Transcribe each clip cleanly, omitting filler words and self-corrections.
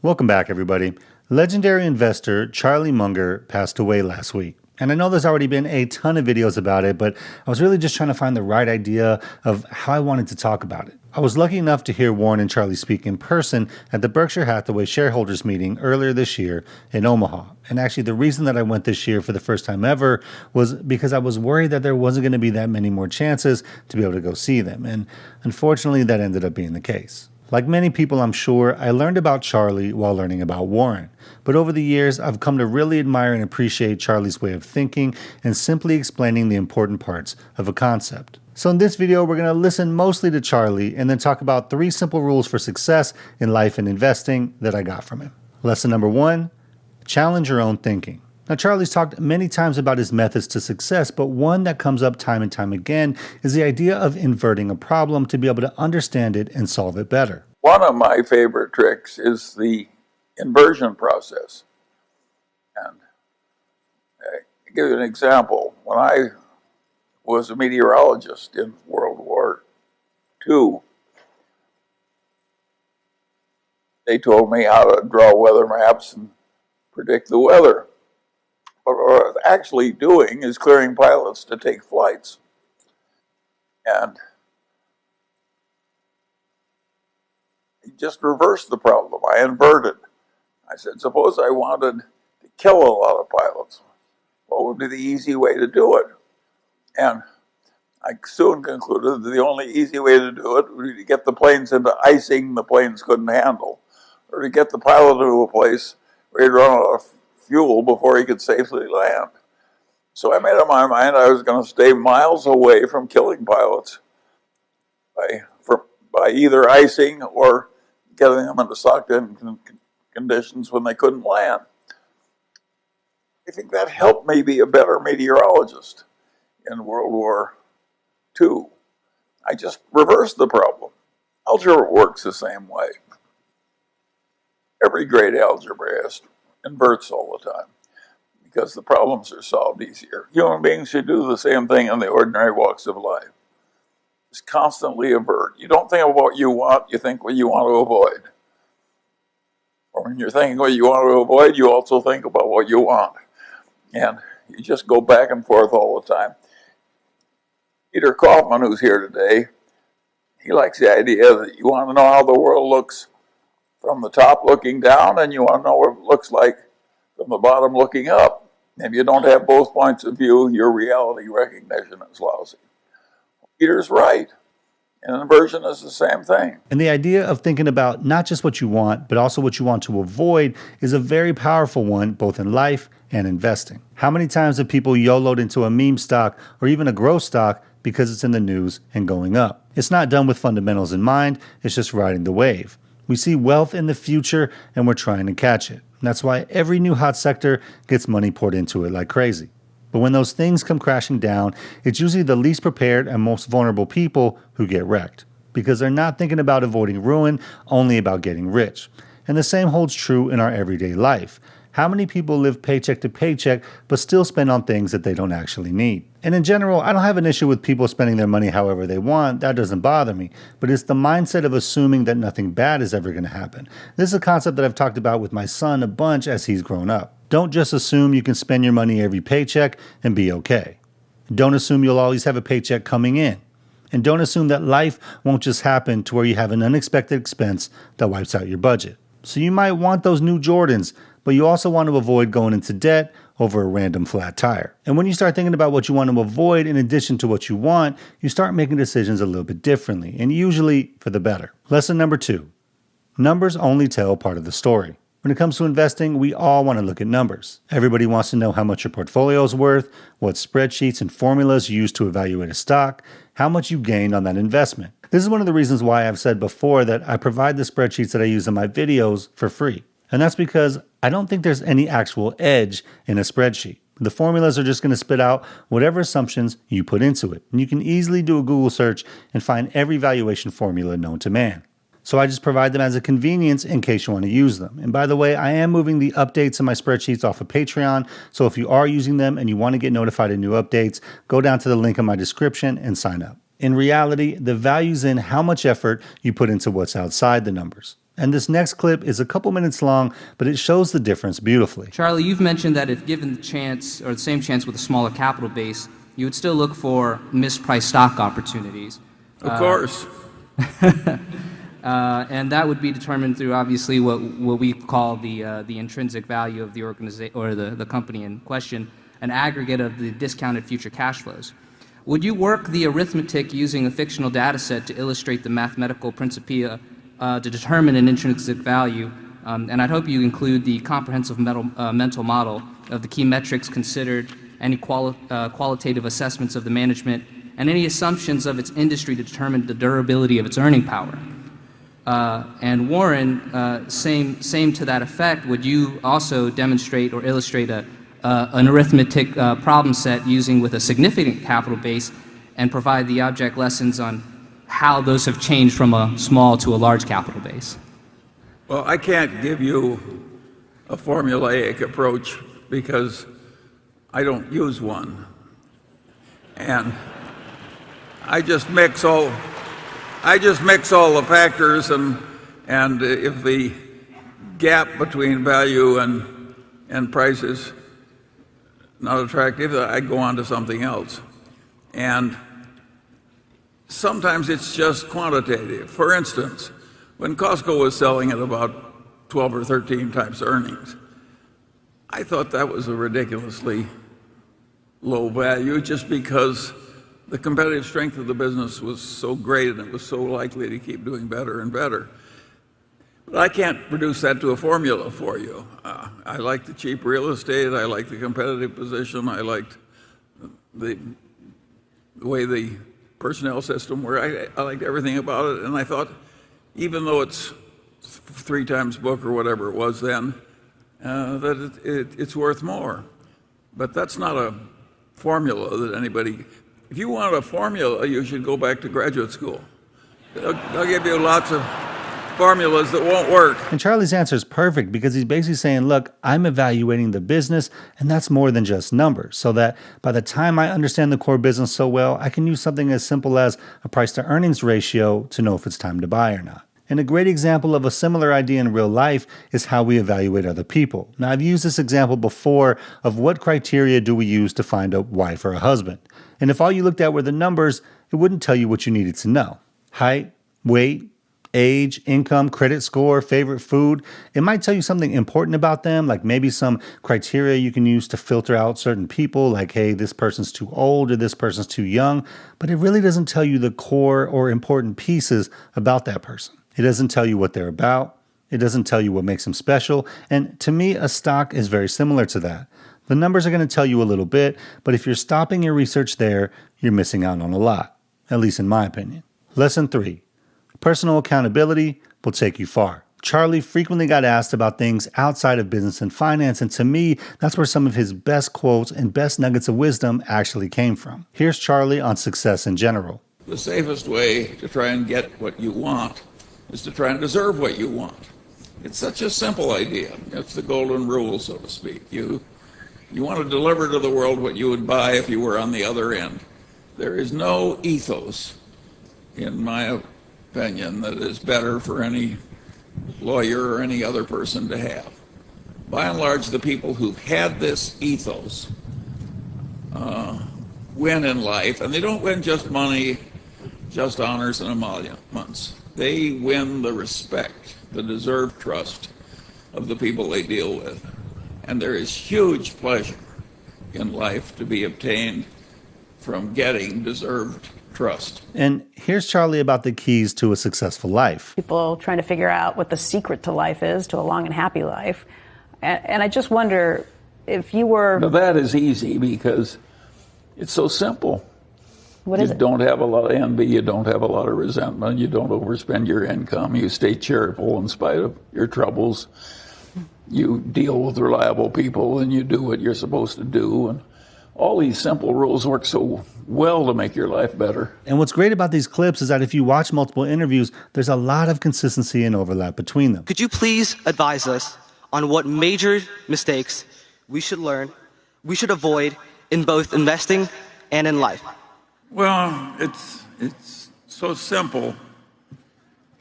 Welcome back, everybody. Legendary investor Charlie Munger passed away last week. And I know there's already been a ton of videos about it, but I was really just trying to find the right idea of how I wanted to talk about it. I was lucky enough to hear Warren and Charlie speak in person at the Berkshire Hathaway shareholders meeting earlier this year in Omaha. And actually, the reason that I went this year for the first time ever was because I was worried that there wasn't going to be that many more chances to be able to go see them. And unfortunately, that ended up being the case. Like many people, I'm sure, I learned about Charlie while learning about Warren. But over the years, I've come to really admire and appreciate Charlie's way of thinking and simply explaining the important parts of a concept. So in this video, we're going to listen mostly to Charlie and then talk about 3 simple rules for success in life and investing that I got from him. Lesson number 1, challenge your own thinking. Now, Charlie's talked many times about his methods to success, but one that comes up time and time again is the idea of inverting a problem to be able to understand it and solve it better. One of my favorite tricks is the inversion process. And I'll give you an example. When I was a meteorologist in World War II, they told me how to draw weather maps and predict the weather. But what I was actually doing is clearing pilots to take flights. And I just reversed the problem. I inverted. I said, suppose I wanted to kill a lot of pilots. What would be the easy way to do it? And I soon concluded that the only easy way to do it would be to get the planes into icing the planes couldn't handle, or to get the pilot to a place where he'd run out of fuel before he could safely land. So I made up my mind I was going to stay miles away from killing pilots by either icing or getting them into sucked-in conditions when they couldn't land. I think that helped me be a better meteorologist in World War II. I just reversed the problem. Algebra works the same way. Every great algebraist inverts all the time because the problems are solved easier. Human beings should do the same thing in the ordinary walks of life. Just constantly avert. You don't think of what you want, you think what you want to avoid. Or when you're thinking what you want to avoid, you also think about what you want. And you just go back and forth all the time. Peter Kaufman, who's here today, he likes the idea that you want to know how the world looks from the top looking down, and you want to know what it looks like from the bottom looking up. If you don't have both points of view, your reality recognition is lousy. Peter's right. And inversion is the same thing. And the idea of thinking about not just what you want, but also what you want to avoid is a very powerful one, both in life and investing. How many times have people YOLO'd into a meme stock or even a growth stock because it's in the news and going up? It's not done with fundamentals in mind, it's just riding the wave. We see wealth in the future and we're trying to catch it. And that's why every new hot sector gets money poured into it like crazy. But when those things come crashing down, it's usually the least prepared and most vulnerable people who get wrecked, because they're not thinking about avoiding ruin, only about getting rich. And the same holds true in our everyday life. How many people live paycheck to paycheck but still spend on things that they don't actually need? And in general, I don't have an issue with people spending their money however they want. That doesn't bother me. But it's the mindset of assuming that nothing bad is ever going to happen. This is a concept that I've talked about with my son a bunch as he's grown up. Don't just assume you can spend your money every paycheck and be okay. Don't assume you'll always have a paycheck coming in. And don't assume that life won't just happen to where you have an unexpected expense that wipes out your budget. So you might want those new Jordans, but you also want to avoid going into debt over a random flat tire. And when you start thinking about what you want to avoid in addition to what you want, you start making decisions a little bit differently, and usually for the better. Lesson number 2, numbers only tell part of the story. When it comes to investing, we all want to look at numbers. Everybody wants to know how much your portfolio is worth, what spreadsheets and formulas you use to evaluate a stock, how much you gained on that investment. This is one of the reasons why I've said before that I provide the spreadsheets that I use in my videos for free. And that's because I don't think there's any actual edge in a spreadsheet. The formulas are just going to spit out whatever assumptions you put into it. And you can easily do a Google search and find every valuation formula known to man. So I just provide them as a convenience in case you want to use them. And by the way, I am moving the updates in my spreadsheets off of Patreon. So if you are using them and you want to get notified of new updates, go down to the link in my description and sign up. In reality, the value's in how much effort you put into what's outside the numbers. And this next clip is a couple minutes long, but it shows the difference beautifully. Charlie, you've mentioned that if given the chance, or the same chance with a smaller capital base, you would still look for mispriced stock opportunities. Of course. And that would be determined through, obviously, what we call the intrinsic value of the organization or the company in question, an aggregate of the discounted future cash flows. Would you work the arithmetic using a fictional data set to illustrate the mathematical principia to determine an intrinsic value? And I'd hope you include the comprehensive mental model of the key metrics considered, any qualitative assessments of the management, and any assumptions of its industry to determine the durability of its earning power. And Warren, same to that effect, would you also demonstrate or illustrate an arithmetic problem set using with a significant capital base and provide the object lessons on how those have changed from a small to a large capital base? Well, I can't give you a formulaic approach because I don't use one. And I just mix all the factors, and if the gap between value and price is not attractive, I go on to something else. And sometimes it's just quantitative. For instance, when Costco was selling at about 12 or 13 times earnings, I thought that was a ridiculously low value just because the competitive strength of the business was so great and it was so likely to keep doing better and better. But I can't reduce that to a formula for you. I liked the cheap real estate, I liked the competitive position, I liked the way the personnel system worked, I liked everything about it, and I thought, even though it's 3 times book or whatever it was then, that it's worth more. But that's not a formula that anybody... If you want a formula, you should go back to graduate school. They'll give you lots of formulas that won't work. And Charlie's answer is perfect because he's basically saying, look, I'm evaluating the business, and that's more than just numbers, so that by the time I understand the core business so well, I can use something as simple as a price to earnings ratio to know if it's time to buy or not. And a great example of a similar idea in real life is how we evaluate other people. Now, I've used this example before of what criteria do we use to find a wife or a husband. And if all you looked at were the numbers, it wouldn't tell you what you needed to know. Height, weight, age, income, credit score, favorite food. It might tell you something important about them, like maybe some criteria you can use to filter out certain people, like, hey, this person's too old or this person's too young. But it really doesn't tell you the core or important pieces about that person. It doesn't tell you what they're about. It doesn't tell you what makes them special. And to me, a stock is very similar to that. The numbers are going to tell you a little bit, but if you're stopping your research there, you're missing out on a lot, at least in my opinion. Lesson 3, personal accountability will take you far. Charlie frequently got asked about things outside of business and finance, and to me, that's where some of his best quotes and best nuggets of wisdom actually came from. Here's Charlie on success in general. The safest way to try and get what you want is to try and deserve what you want. It's such a simple idea. It's the golden rule, so to speak. You want to deliver to the world what you would buy if you were on the other end. There is no ethos, in my opinion, that is better for any lawyer or any other person to have. By and large, the people who've had this ethos win in life, and they don't win just money, just honors and emoluments. They win the respect, the deserved trust of the people they deal with. And there is huge pleasure in life to be obtained from getting deserved trust. And here's Charlie about the keys to a successful life. People trying to figure out what the secret to life is, to a long and happy life. And I just wonder if you were... Now that is easy because it's so simple. What is it? You don't have a lot of envy, you don't have a lot of resentment, you don't overspend your income, you stay cheerful in spite of your troubles. You deal with reliable people and you do what you're supposed to do. And all these simple rules work so well to make your life better. And what's great about these clips is that if you watch multiple interviews, there's a lot of consistency and overlap between them. Could you please advise us on what major mistakes we should avoid in both investing and in life? Well, it's so simple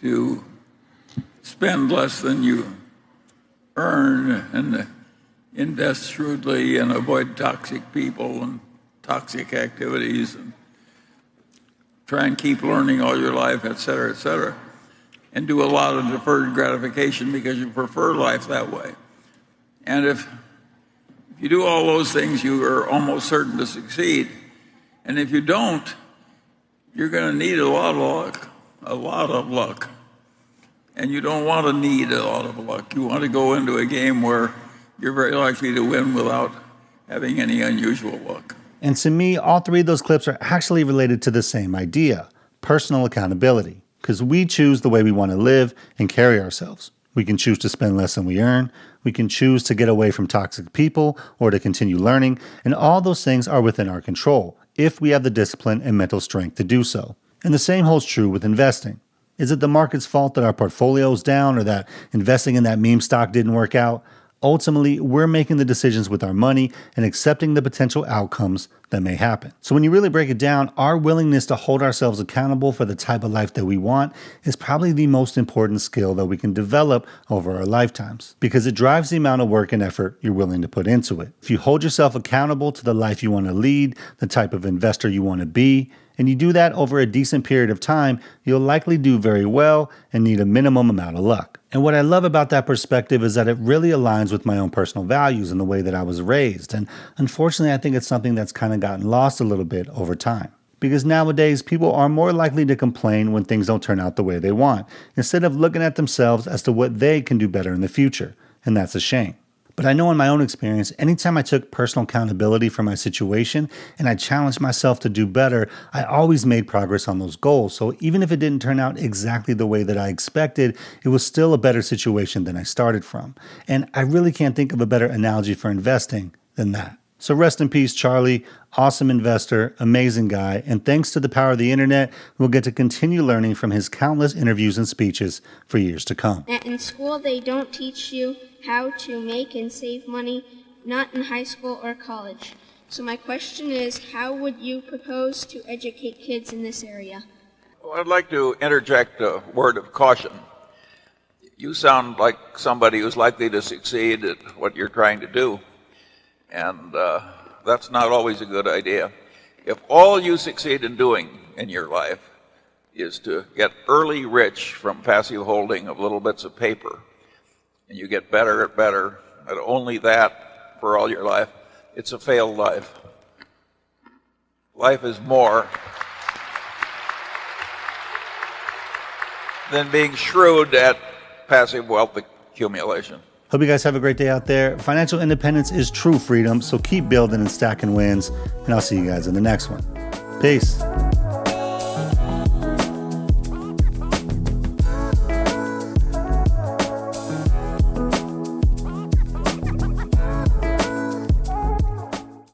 to spend less than you earn and invest shrewdly and avoid toxic people and toxic activities and try and keep learning all your life, et cetera, and do a lot of deferred gratification because you prefer life that way. And if you do all those things, you are almost certain to succeed. And if you don't, you're going to need a lot of luck. And you don't want to need a lot of luck. You want to go into a game where you're very likely to win without having any unusual luck. And to me, all three of those clips are actually related to the same idea, personal accountability. Because we choose the way we want to live and carry ourselves. We can choose to spend less than we earn. We can choose to get away from toxic people or to continue learning. And all those things are within our control if we have the discipline and mental strength to do so. And the same holds true with investing. Is it the market's fault that our portfolio is down or that investing in that meme stock didn't work out? Ultimately, we're making the decisions with our money and accepting the potential outcomes that may happen. So when you really break it down, our willingness to hold ourselves accountable for the type of life that we want is probably the most important skill that we can develop over our lifetimes, because it drives the amount of work and effort you're willing to put into it. If you hold yourself accountable to the life you want to lead, the type of investor you want to be, and you do that over a decent period of time, you'll likely do very well and need a minimum amount of luck. And what I love about that perspective is that it really aligns with my own personal values and the way that I was raised. And unfortunately, I think it's something that's kind of gotten lost a little bit over time. Because nowadays, people are more likely to complain when things don't turn out the way they want, instead of looking at themselves as to what they can do better in the future. And that's a shame. But I know in my own experience, anytime I took personal accountability for my situation and I challenged myself to do better, I always made progress on those goals. So even if it didn't turn out exactly the way that I expected, it was still a better situation than I started from. And I really can't think of a better analogy for investing than that. So rest in peace, Charlie. Awesome investor, amazing guy. And thanks to the power of the internet, we'll get to continue learning from his countless interviews and speeches for years to come. In school, they don't teach you how to make and save money, not in high school or college. So my question is, how would you propose to educate kids in this area? Well, I'd like to interject a word of caution. You sound like somebody who's likely to succeed at what you're trying to do. And that's not always a good idea. If all you succeed in doing in your life is to get early rich from passive holding of little bits of paper, and you get better at only that for all your life, it's a failed life. Life is more than being shrewd at passive wealth accumulation. Hope you guys have a great day out there. Financial independence is true freedom, so keep building and stacking wins, and I'll see you guys in the next one. Peace.